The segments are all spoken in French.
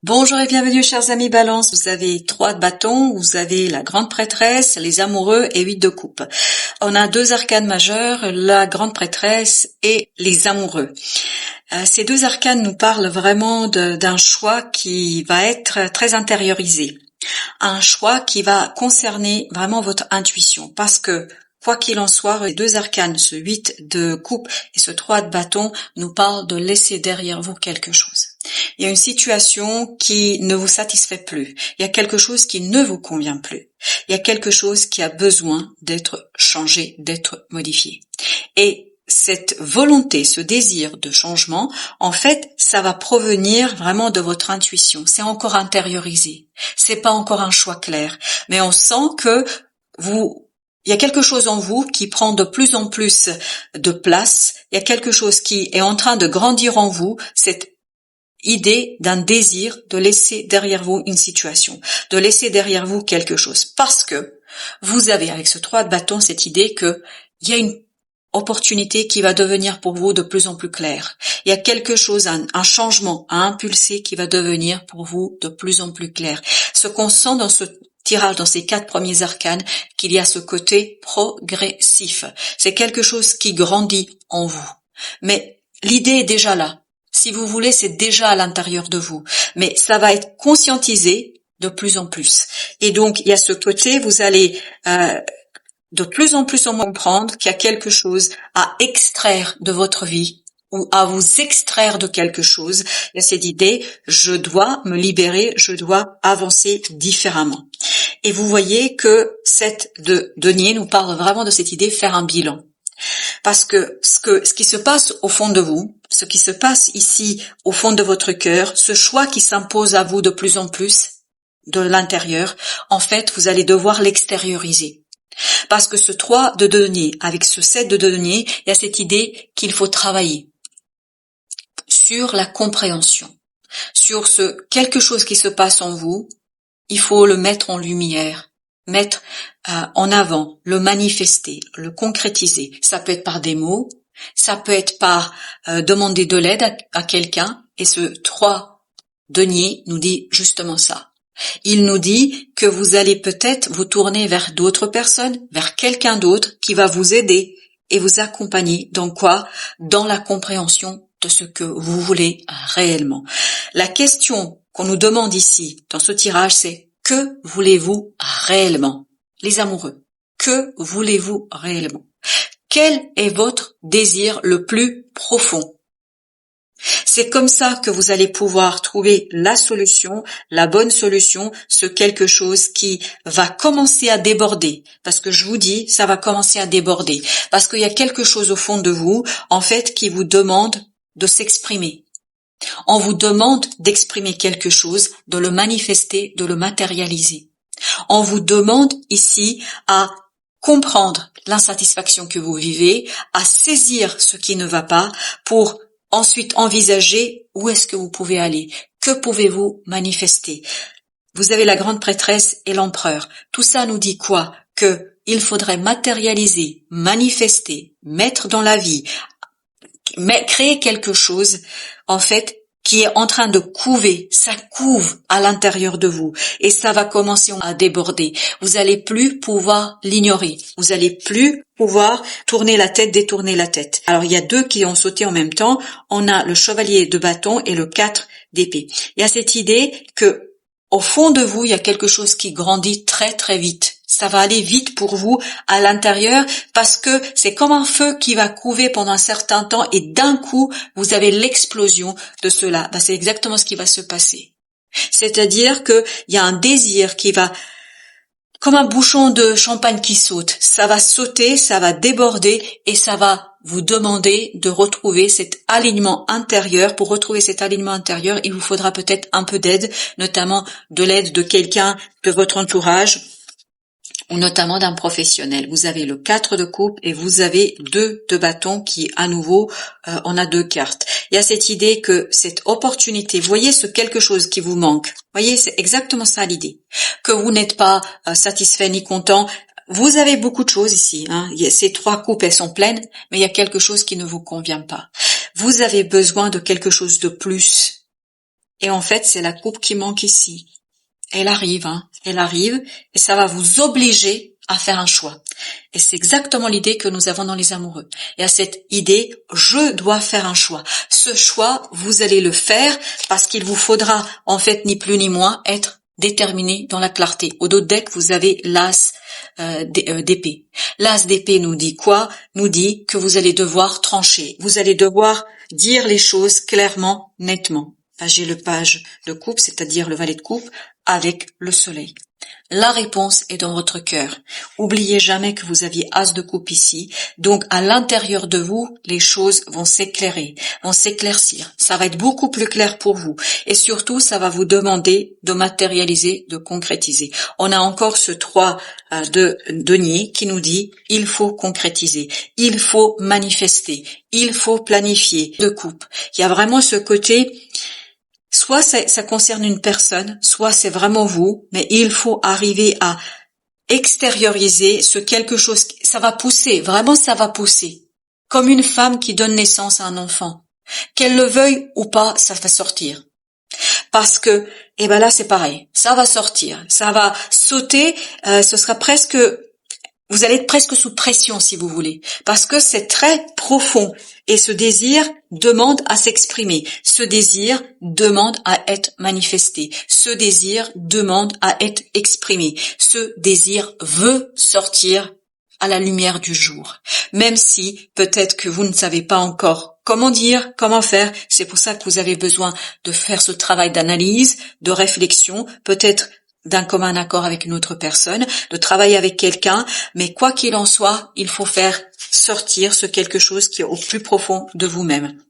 Bonjour et bienvenue chers amis Balance. Vous avez 3 de bâtons, vous avez la grande prêtresse, les amoureux et 8 de coupe. On a 2 arcanes majeures, la grande prêtresse et les amoureux. Ces 2 arcanes nous parlent vraiment d'un choix qui va être très intériorisé. Un choix qui va concerner vraiment votre intuition parce que quoi qu'il en soit, les 2 arcanes, ce 8 de coupe et ce 3 de bâton, nous parlent de laisser derrière vous quelque chose. Il y a une situation qui ne vous satisfait plus. Il y a quelque chose qui ne vous convient plus. Il y a quelque chose qui a besoin d'être changé, d'être modifié. Et cette volonté, ce désir de changement, en fait, ça va provenir vraiment de votre intuition. C'est encore intériorisé. C'est pas encore un choix clair. Mais on sent que il y a quelque chose en vous qui prend de plus en plus de place. Il y a quelque chose qui est en train de grandir en vous. Cette idée d'un désir de laisser derrière vous une situation, de laisser derrière vous quelque chose. Parce que vous avez, avec ce 3 de bâton, cette idée que il y a une opportunité qui va devenir pour vous de plus en plus claire. Il y a quelque chose, un changement à impulser qui va devenir pour vous de plus en plus clair. Ce qu'on sent dans ce tirage, dans ces 4 premiers arcanes, qu'il y a ce côté progressif. C'est quelque chose qui grandit en vous. Mais l'idée est déjà là. Si vous voulez, c'est déjà à l'intérieur de vous. Mais ça va être conscientisé de plus en plus. Et donc, il y a ce côté, vous allez de plus en plus en comprendre qu'il y a quelque chose à extraire de votre vie ou à vous extraire de quelque chose. Il y a cette idée, je dois me libérer, je dois avancer différemment. Et vous voyez que cette de denier nous parle vraiment de cette idée, faire un bilan. Parce que ce qui se passe au fond de vous, ce qui se passe ici au fond de votre cœur, ce choix qui s'impose à vous de plus en plus de l'intérieur, en fait, vous allez devoir l'extérioriser. Parce que ce 3 de denier, avec ce 7 de denier, il y a cette idée qu'il faut travailler sur la compréhension, sur ce quelque chose qui se passe en vous, il faut le mettre en lumière, mettre en avant, le manifester, le concrétiser. Ça peut être par des mots, ça peut être par demander de l'aide à quelqu'un, et ce 3 denier nous dit justement ça. Il nous dit que vous allez peut-être vous tourner vers d'autres personnes, vers quelqu'un d'autre qui va vous aider et vous accompagner dans quoi? Dans la compréhension de ce que vous voulez réellement. La question qu'on nous demande ici, dans ce tirage, c'est que voulez-vous réellement? Les amoureux, que voulez-vous réellement? Quel est votre désir le plus profond? C'est comme ça que vous allez pouvoir trouver la solution, la bonne solution, ce quelque chose qui va commencer à déborder. Parce que je vous dis, ça va commencer à déborder. Parce qu'il y a quelque chose au fond de vous, en fait, qui vous demande de s'exprimer. On vous demande d'exprimer quelque chose, de le manifester, de le matérialiser. On vous demande ici à comprendre l'insatisfaction que vous vivez, à saisir ce qui ne va pas pour ensuite envisager où est-ce que vous pouvez aller, que pouvez-vous manifester. Vous avez la grande prêtresse et l'empereur. Tout ça nous dit quoi? Que il faudrait matérialiser, manifester, mettre dans la vie, créer quelque chose, en fait, qui est en train de couver, ça couve à l'intérieur de vous et ça va commencer à déborder. Vous allez plus pouvoir l'ignorer. Vous allez plus pouvoir tourner la tête, détourner la tête. Alors, il y a 2 qui ont sauté en même temps. On a le chevalier de bâton et le 4 d'épée. Il y a cette idée que, au fond de vous, il y a quelque chose qui grandit très très vite. Ça va aller vite pour vous à l'intérieur parce que c'est comme un feu qui va couver pendant un certain temps et d'un coup, vous avez l'explosion de cela. C'est exactement ce qui va se passer. C'est-à-dire qu'il y a un désir qui va, comme un bouchon de champagne qui saute. Ça va sauter, ça va déborder et ça va vous demander de retrouver cet alignement intérieur. Pour retrouver cet alignement intérieur, il vous faudra peut-être un peu d'aide, notamment de l'aide de quelqu'un de votre entourage, ou notamment d'un professionnel. Vous avez le 4 de coupe et vous avez 2 de bâton qui, à nouveau, on a 2 cartes. Il y a cette idée que cette opportunité, voyez ce quelque chose qui vous manque. Voyez, c'est exactement ça l'idée. Que vous n'êtes pas satisfait ni content. Vous avez beaucoup de choses ici. Ces 3 coupes, elles sont pleines, mais il y a quelque chose qui ne vous convient pas. Vous avez besoin de quelque chose de plus. Et en fait, c'est la coupe qui manque ici. Elle arrive, elle arrive, et ça va vous obliger à faire un choix. Et c'est exactement l'idée que nous avons dans les amoureux. Et à cette idée, je dois faire un choix. Ce choix, vous allez le faire parce qu'il vous faudra, en fait, ni plus ni moins, être déterminé dans la clarté. Au dos de deck, vous avez l'as d'épée. L'as d'épée nous dit quoi? Nous dit que vous allez devoir trancher. Vous allez devoir dire les choses clairement, nettement. J'ai le page de coupe, c'est-à-dire le valet de coupe, avec le soleil. La réponse est dans votre cœur. Oubliez jamais que vous aviez as de coupe ici. Donc, à l'intérieur de vous, les choses vont s'éclairer, vont s'éclaircir. Ça va être beaucoup plus clair pour vous. Et surtout, ça va vous demander de matérialiser, de concrétiser. On a encore ce 3 de denier qui nous dit, il faut concrétiser, il faut manifester, il faut planifier de coupe. Il y a vraiment ce côté... Soit ça concerne une personne, soit c'est vraiment vous, mais il faut arriver à extérioriser ce quelque chose. Ça va pousser, vraiment ça va pousser. Comme une femme qui donne naissance à un enfant. Qu'elle le veuille ou pas, ça va sortir. Parce que, là c'est pareil, ça va sortir, ça va sauter, ce sera presque... Vous allez être presque sous pression si vous voulez, parce que c'est très profond et ce désir demande à s'exprimer, ce désir demande à être manifesté, ce désir demande à être exprimé, ce désir veut sortir à la lumière du jour, même si peut-être que vous ne savez pas encore comment dire, comment faire. C'est pour ça que vous avez besoin de faire ce travail d'analyse, de réflexion, peut-être d'un commun accord avec une autre personne, de travailler avec quelqu'un, mais quoi qu'il en soit, il faut faire sortir ce quelque chose qui est au plus profond de vous-même.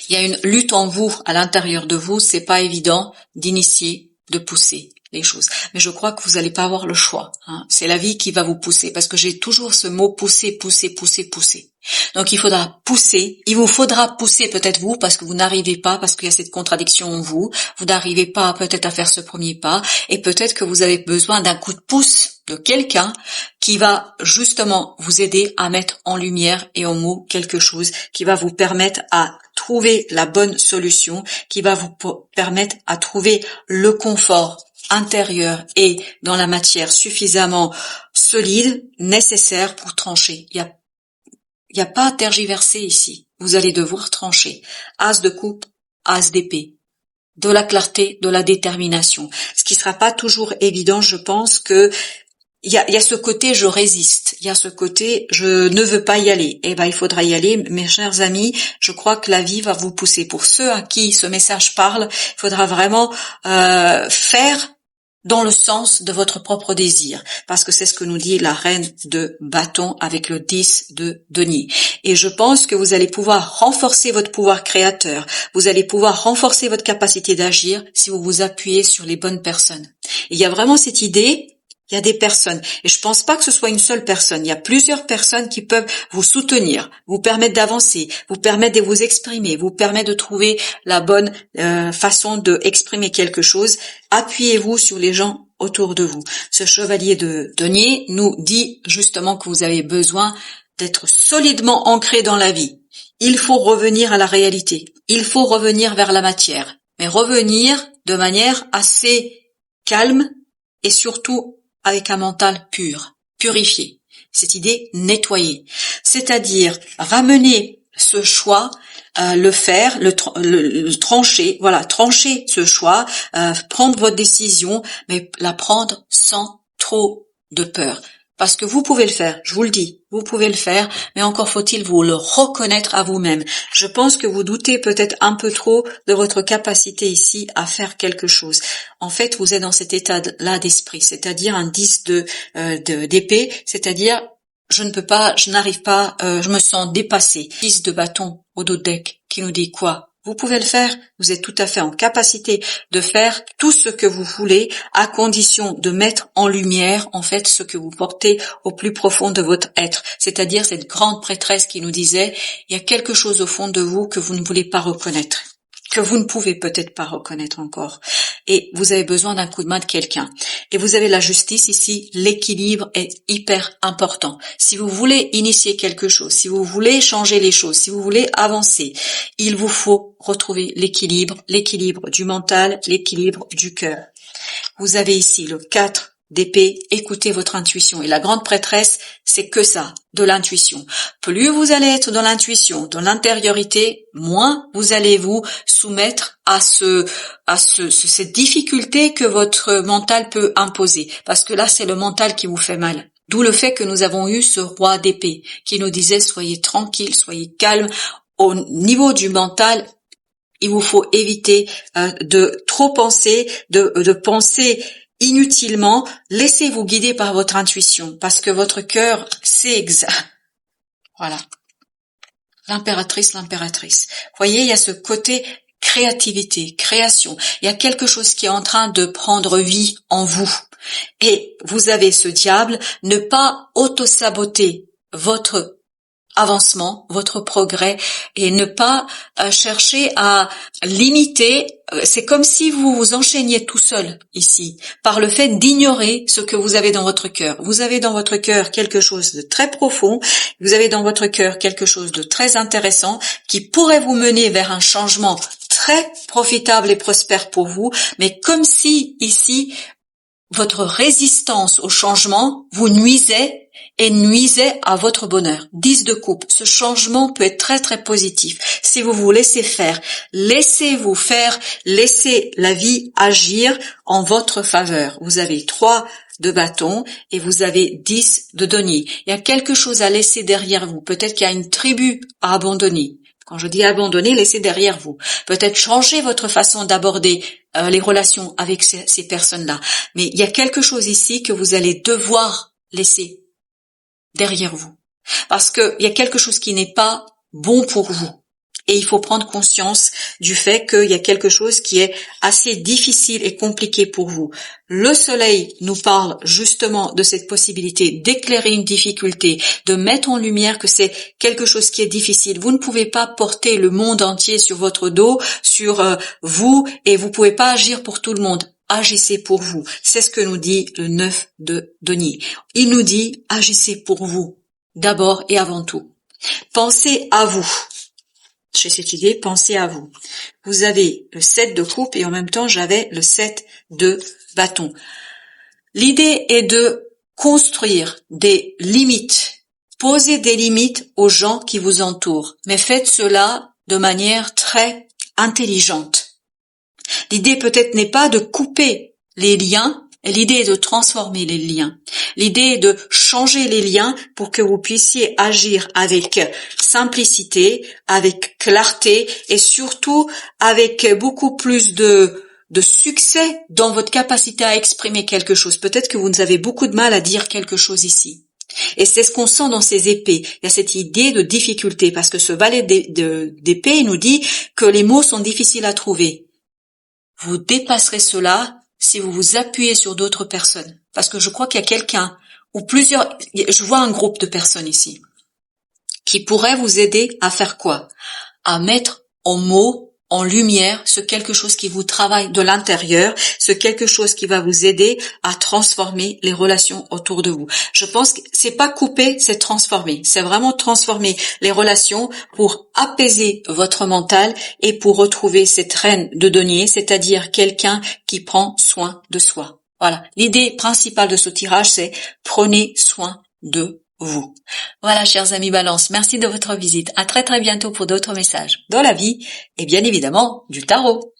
Il y a une lutte en vous, à l'intérieur de vous, c'est pas évident d'initier, de pousser les choses. Mais je crois que vous n'allez pas avoir le choix. C'est la vie qui va vous pousser, parce que j'ai toujours ce mot pousser, pousser, pousser, pousser. Donc il faudra pousser, il vous faudra pousser peut-être vous, parce que vous n'arrivez pas, parce qu'il y a cette contradiction en vous, vous n'arrivez pas peut-être à faire ce premier pas, et peut-être que vous avez besoin d'un coup de pouce de quelqu'un qui va justement vous aider à mettre en lumière et en mots quelque chose qui va vous permettre à trouver la bonne solution, qui va vous permettre à trouver le confort intérieur et dans la matière suffisamment solide, nécessaire pour trancher. Il y a pas à tergiverser ici. Vous allez devoir trancher. As de coupe, as d'épée. De la clarté, de la détermination. Ce qui sera pas toujours évident, je pense que il y a ce côté je résiste, il y a ce côté je ne veux pas y aller. Il faudra y aller, mes chers amis. Je crois que la vie va vous pousser. Pour ceux à qui ce message parle, il faudra vraiment faire dans le sens de votre propre désir, parce que c'est ce que nous dit la reine de bâton avec le 10 de denier. Et je pense que vous allez pouvoir renforcer votre pouvoir créateur, vous allez pouvoir renforcer votre capacité d'agir si vous vous appuyez sur les bonnes personnes. Et il y a vraiment cette idée. Il y a des personnes, et je pense pas que ce soit une seule personne, il y a plusieurs personnes qui peuvent vous soutenir, vous permettre d'avancer, vous permettre de vous exprimer, vous permettre de trouver la bonne façon de exprimer quelque chose. Appuyez-vous sur les gens autour de vous. Ce chevalier de denier nous dit justement que vous avez besoin d'être solidement ancré dans la vie. Il faut revenir à la réalité, il faut revenir vers la matière, mais revenir de manière assez calme et surtout avec un mental pur, purifié. Cette idée nettoyée, c'est-à-dire ramener ce choix, le faire, le trancher, trancher ce choix, prendre votre décision, mais la prendre sans trop de peur. Parce que vous pouvez le faire, je vous le dis, vous pouvez le faire, mais encore faut-il vous le reconnaître à vous-même. Je pense que vous doutez peut-être un peu trop de votre capacité ici à faire quelque chose. En fait, vous êtes dans cet état-là d'esprit, c'est-à-dire un 10 d'épée, c'est-à-dire je ne peux pas, je n'arrive pas, je me sens dépassé. 10 de bâton au dos de deck qui nous dit quoi? Vous pouvez le faire, vous êtes tout à fait en capacité de faire tout ce que vous voulez à condition de mettre en lumière en fait ce que vous portez au plus profond de votre être, c'est-à-dire cette grande prêtresse qui nous disait il y a quelque chose au fond de vous que vous ne voulez pas reconnaître, que vous ne pouvez peut-être pas reconnaître encore, et vous avez besoin d'un coup de main de quelqu'un. Et vous avez la justice ici, l'équilibre est hyper important. Si vous voulez initier quelque chose, si vous voulez changer les choses, si vous voulez avancer, il vous faut retrouver l'équilibre du mental, l'équilibre du cœur. Vous avez ici le 4 d'épée, écoutez votre intuition. Et la grande prêtresse, c'est que ça, de l'intuition. Plus vous allez être dans l'intuition, dans l'intériorité, moins vous allez vous soumettre à cette difficulté que votre mental peut imposer. Parce que là, c'est le mental qui vous fait mal. D'où le fait que nous avons eu ce roi d'épée qui nous disait soyez tranquille, soyez calme. Au niveau du mental, il vous faut éviter de trop penser, de penser inutilement. Laissez-vous guider par votre intuition parce que votre cœur, c'est exact. Voilà. L'impératrice. Voyez, il y a ce côté créativité, création. Il y a quelque chose qui est en train de prendre vie en vous. Et vous avez ce diable, ne pas auto-saboter votre avancement, votre progrès et ne pas chercher à limiter. C'est comme si vous vous enchaîniez tout seul ici par le fait d'ignorer ce que vous avez dans votre cœur. Vous avez dans votre cœur quelque chose de très profond, vous avez dans votre cœur quelque chose de très intéressant qui pourrait vous mener vers un changement très profitable et prospère pour vous, mais comme si ici votre résistance au changement vous nuisait et nuisait à votre bonheur. 10 de coupe. Ce changement peut être très très positif. Si vous vous laissez faire, laissez-vous faire, laissez la vie agir en votre faveur. Vous avez 3 de bâton et vous avez 10 de denier. Il y a quelque chose à laisser derrière vous. Peut-être qu'il y a une tribu à abandonner. Quand je dis abandonner, laissez derrière vous. Peut-être changer votre façon d'aborder les relations avec ces personnes-là. Mais il y a quelque chose ici que vous allez devoir laisser derrière vous. Parce qu'il y a quelque chose qui n'est pas bon pour vous. Et il faut prendre conscience du fait qu'il y a quelque chose qui est assez difficile et compliqué pour vous. Le soleil nous parle justement de cette possibilité d'éclairer une difficulté, de mettre en lumière que c'est quelque chose qui est difficile. Vous ne pouvez pas porter le monde entier sur votre dos, sur vous, et vous ne pouvez pas agir pour tout le monde. Agissez pour vous. C'est ce que nous dit le 9 de denier. Il nous dit, agissez pour vous, d'abord et avant tout. Pensez à vous. Chez cette idée, pensez à vous. Vous avez le 7 de coupe et en même temps, j'avais le 7 de bâton. L'idée est de construire des limites. Posez des limites aux gens qui vous entourent, mais faites cela de manière très intelligente. L'idée peut-être n'est pas de couper les liens, l'idée est de transformer les liens. L'idée est de changer les liens pour que vous puissiez agir avec simplicité, avec clarté et surtout avec beaucoup plus de succès dans votre capacité à exprimer quelque chose. Peut-être que vous avez beaucoup de mal à dire quelque chose ici. Et c'est ce qu'on sent dans ces épées. Il y a cette idée de difficulté parce que ce valet d'épée nous dit que les mots sont difficiles à trouver. Vous dépasserez cela si vous vous appuyez sur d'autres personnes. Parce que je crois qu'il y a quelqu'un ou plusieurs, je vois un groupe de personnes ici qui pourrait vous aider à faire quoi? À mettre en mots, en lumière, ce quelque chose qui vous travaille de l'intérieur, ce quelque chose qui va vous aider à transformer les relations autour de vous. Je pense que c'est pas couper, c'est transformer. C'est vraiment transformer les relations pour apaiser votre mental et pour retrouver cette reine de denier, c'est-à-dire quelqu'un qui prend soin de soi. Voilà. L'idée principale de ce tirage, c'est prenez soin de vous. Voilà, chers amis Balance, merci de votre visite. À très très bientôt pour d'autres messages dans la vie et bien évidemment du tarot.